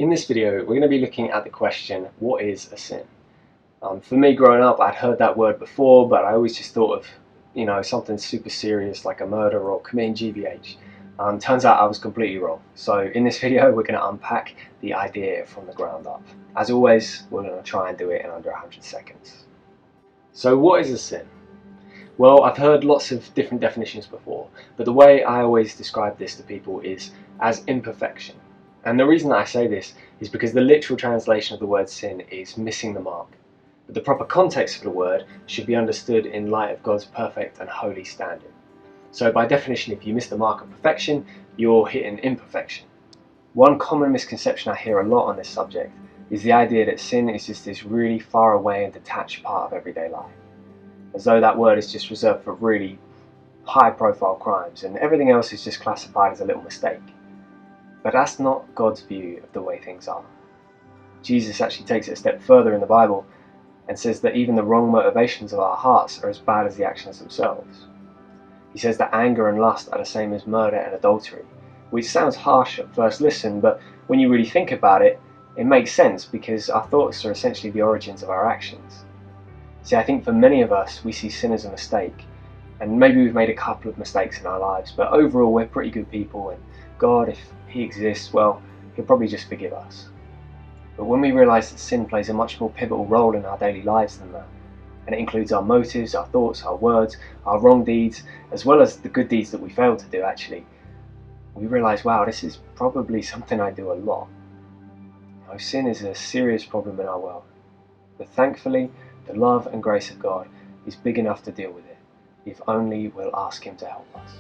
In this video, we're going to be looking at the question, what is a sin? For me, growing up, I'd heard that word before, but I always just thought of, something super serious like a murder or committing GBH. Turns out I was completely wrong. So in this video, we're going to unpack the idea from the ground up. As always, we're going to try and do it in under 100 seconds. So what is a sin? Well, I've heard lots of different definitions before, but the way I always describe this to people is as imperfection. And the reason that I say this is because the literal translation of the word sin is missing the mark. But the proper context for the word should be understood in light of God's perfect and holy standard. So by definition, if you miss the mark of perfection, you're hitting imperfection. One common misconception I hear a lot on this subject is the idea that sin is just this really far away and detached part of everyday life. As though that word is just reserved for really high profile crimes and everything else is just classified as a little mistake. But that's not God's view of the way things are. Jesus actually takes it a step further in the Bible and says that even the wrong motivations of our hearts are as bad as the actions themselves. He says that anger and lust are the same as murder and adultery, which sounds harsh at first listen, but when you really think about it, it makes sense because our thoughts are essentially the origins of our actions. See, I think for many of us, we see sin as a mistake, and maybe we've made a couple of mistakes in our lives, but overall we're pretty good people, and God, if He exists, well, He'll probably just forgive us. But when we realise that sin plays a much more pivotal role in our daily lives than that, and it includes our motives, our thoughts, our words, our wrong deeds, as well as the good deeds that we fail to do actually, we realise, wow, this is probably something I do a lot. Sin is a serious problem in our world, but thankfully the love and grace of God is big enough to deal with it, if only we'll ask Him to help us.